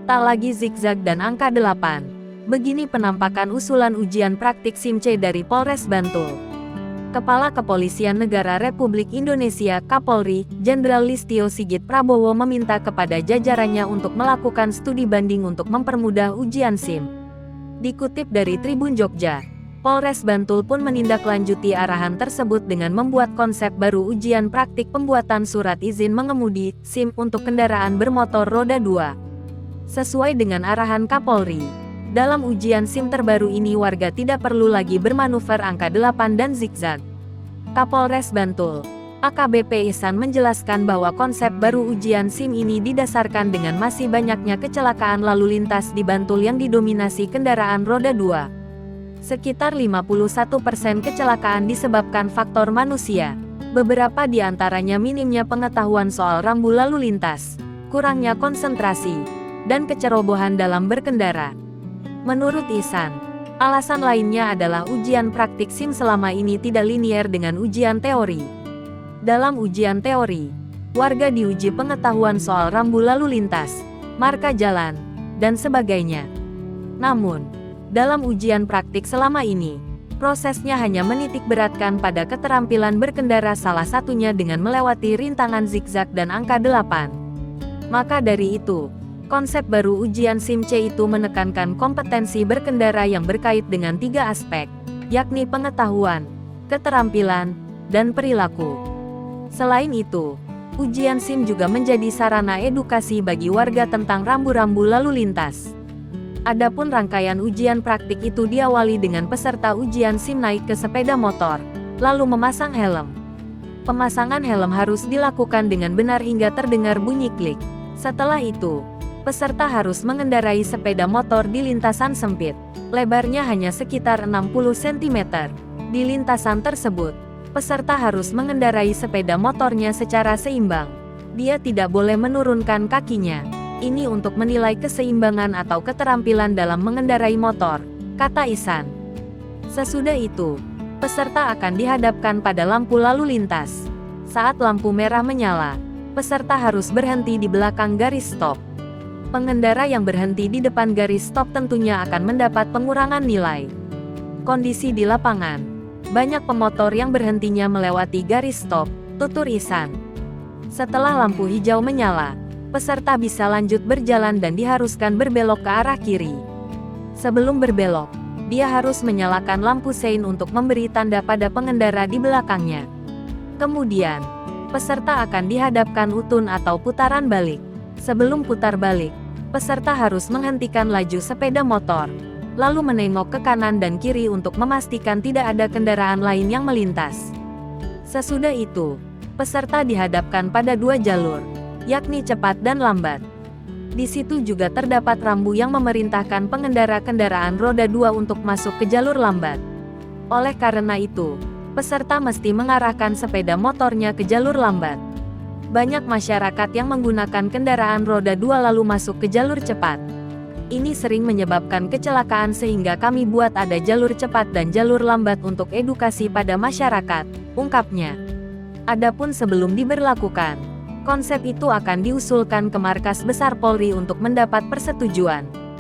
Tak lagi zigzag dan angka 8. Begini penampakan usulan ujian praktik SIM C dari Polres Bantul. Kepala Kepolisian Negara Republik Indonesia Kapolri, Jenderal Listio Sigit Prabowo meminta kepada jajarannya untuk melakukan studi banding untuk mempermudah ujian SIM. Dikutip dari Tribun Jogja, Polres Bantul pun menindaklanjuti arahan tersebut dengan membuat konsep baru ujian praktik pembuatan surat izin mengemudi SIM untuk kendaraan bermotor roda 2. Sesuai dengan arahan Kapolri, dalam ujian SIM terbaru ini warga tidak perlu lagi bermanuver angka 8 dan zigzag. Kapolres Bantul, AKBP Ihsan menjelaskan bahwa konsep baru ujian SIM ini didasarkan dengan masih banyaknya kecelakaan lalu lintas di Bantul yang didominasi kendaraan roda 2. Sekitar 51% kecelakaan disebabkan faktor manusia. Beberapa di antaranya minimnya pengetahuan soal rambu lalu lintas, kurangnya konsentrasi, dan kecerobohan dalam berkendara. Menurut Ihsan, alasan lainnya adalah ujian praktik SIM selama ini tidak linier dengan ujian teori. Dalam ujian teori, warga diuji pengetahuan soal rambu lalu lintas, marka jalan, dan sebagainya. Namun, dalam ujian praktik selama ini, prosesnya hanya menitikberatkan pada keterampilan berkendara, salah satunya dengan melewati rintangan zigzag dan angka 8. Maka dari itu, konsep baru ujian SIM C itu menekankan kompetensi berkendara yang berkait dengan 3 aspek, yakni pengetahuan, keterampilan, dan perilaku. Selain itu, ujian SIM juga menjadi sarana edukasi bagi warga tentang rambu-rambu lalu lintas. Adapun rangkaian ujian praktik itu diawali dengan peserta ujian SIM naik ke sepeda motor, lalu memasang helm. Pemasangan helm harus dilakukan dengan benar hingga terdengar bunyi klik. Setelah itu, peserta harus mengendarai sepeda motor di lintasan sempit, lebarnya hanya sekitar 60 cm. Di lintasan tersebut, peserta harus mengendarai sepeda motornya secara seimbang. Dia tidak boleh menurunkan kakinya. Ini untuk menilai keseimbangan atau keterampilan dalam mengendarai motor, kata Ihsan. Sesudah itu, peserta akan dihadapkan pada lampu lalu lintas. Saat lampu merah menyala, peserta harus berhenti di belakang garis stop. Pengendara yang berhenti di depan garis stop tentunya akan mendapat pengurangan nilai. Kondisi di lapangan, banyak pemotor yang berhentinya melewati garis stop, tutur Ihsan. Setelah lampu hijau menyala, peserta bisa lanjut berjalan dan diharuskan berbelok ke arah kiri. Sebelum berbelok, dia harus menyalakan lampu sein untuk memberi tanda pada pengendara di belakangnya. Kemudian, peserta akan dihadapkan utun atau putaran balik. Sebelum putar balik, peserta harus menghentikan laju sepeda motor, lalu menengok ke kanan dan kiri untuk memastikan tidak ada kendaraan lain yang melintas. Sesudah itu, peserta dihadapkan pada 2 jalur, yakni cepat dan lambat. Di situ juga terdapat rambu yang memerintahkan pengendara kendaraan roda 2 untuk masuk ke jalur lambat. Oleh karena itu, peserta mesti mengarahkan sepeda motornya ke jalur lambat. Banyak masyarakat yang menggunakan kendaraan roda 2 lalu masuk ke jalur cepat. Ini sering menyebabkan kecelakaan sehingga kami buat ada jalur cepat dan jalur lambat untuk edukasi pada masyarakat, ungkapnya. Adapun sebelum diberlakukan, konsep itu akan diusulkan ke Markas Besar Polri untuk mendapat persetujuan.